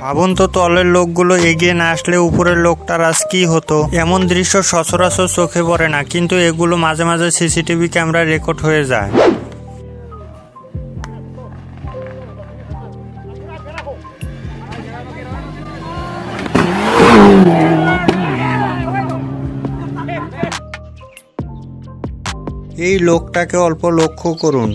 ভাবুন তো, তলের লোকগুলো এগিয়ে না আসলে উপরের লোকটার আজ কি হতো। এমন দৃশ্য সচরাচর চোখে পড়ে না, কিন্তু এগুলো মাঝে মাঝে সিসিটিভি ক্যামেরায় রেকর্ড হয়ে যায়। এই লোকটাকে অল্প লক্ষ্য করুন।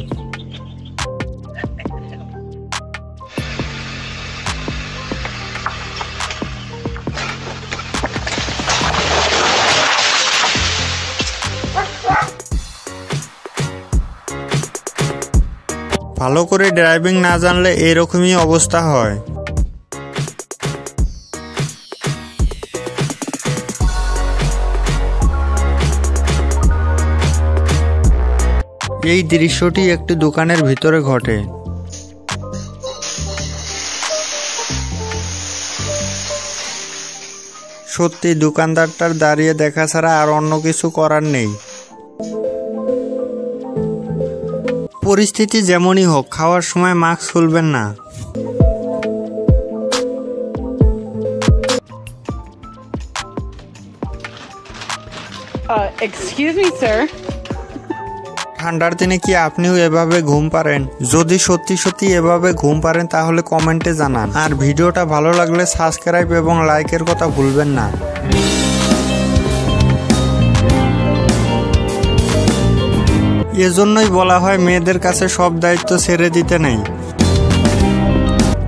ভালো করে ড্রাইভিং না জানলে এরকমই অবস্থা হয়। এই দৃশ্যটি একটি দোকানের ভিতরে ঘটে। সত্যি দোকানদারটার দাঁড়িয়ে দেখা ছাড়া আর অন্য কিছু করার নেই। পরিস্থিতি যেমনই হোক, খাওয়ার সময় মাস্ক খুলবেন না। Excuse me, sir. ঠান্ডার দিনে কি আপনিও এভাবে ঘুম পারেন? যদি সত্যি সত্যি এভাবে ঘুম পারেন তাহলে কমেন্টে জানান। আর ভিডিওটা ভালো লাগলে সাবস্ক্রাইব এবং লাইকের কথা ভুলবেন না। এজন্যই বলা হয় মেয়েদের কাছে সব দায়িত্ব ছেড়ে দিতে নেই।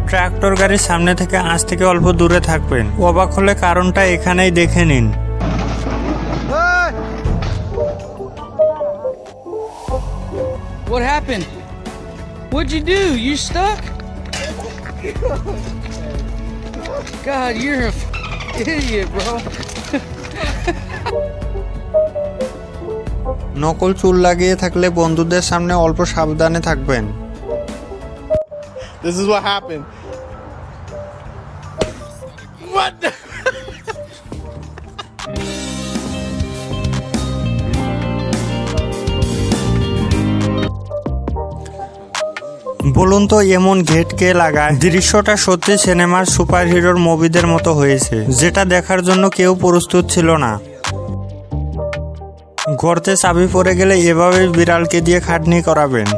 ট্রাক্টর গাড়ির সামনে থেকে আজ থেকে অল্প দূরে থাকবেন। অবাক হলে কারণটা এখানেই দেখে নিন। What happened? What'd you do? You stuck? God, you're an idiot, bro. নকল চুল লাগিয়ে থাকলে বন্ধুদের সামনে অল্প সাবধানে থাকবেন। This is what happened. What the? বলুন তো, এমন গেট কে লাগায়? দৃশ্যটা সত্যি সিনেমার সুপারহিরোর মুভিদের মতো হয়েছে, যেটা দেখার জন্য কেউ প্রস্তুত ছিল না। গর্তে চাবি পড়ে গেলে এভাবে বিড়ালকে দিয়ে খাটনি করাবেন।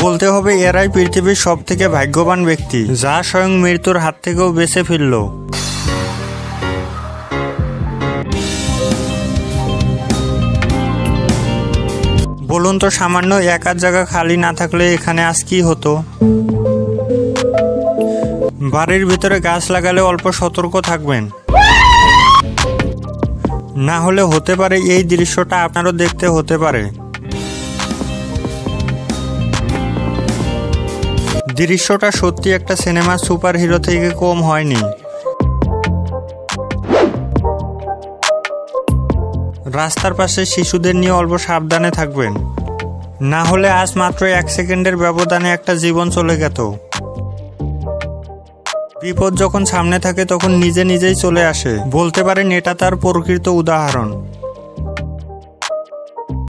বলতে হবে এরাই পৃথিবীর সব থেকে ভাগ্যবান ব্যক্তি, যা স্বয়ং মৃত্যুর হাত থেকেও বেঁচে ফিরল। বলুন তো, সামান্য এক আধ জায়গা খালি না থাকলে এখানে আজ কি হতো। বাড়ির ভিতরে গাছ লাগালে অল্প সতর্ক থাকবেন, না হলে হতে পারে এই দৃশ্যটা আপনারও দেখতে হতে পারে। দৃশ্যটা সত্যি একটা সিনেমার সুপারহিরো থেকে কম হয়নি। রাস্তার পাশে শিশুদের নিয়ে অল্প সাবধানে থাকবেন, না হলে আজ মাত্র 1 সেকেন্ডের ব্যবধানে একটা জীবন চলে গেত। বিপদ যখন সামনে থাকে তখন নিজে নিজেই চলে আসে, বলতে পারেন এটা তার প্রকৃত উদাহরণ।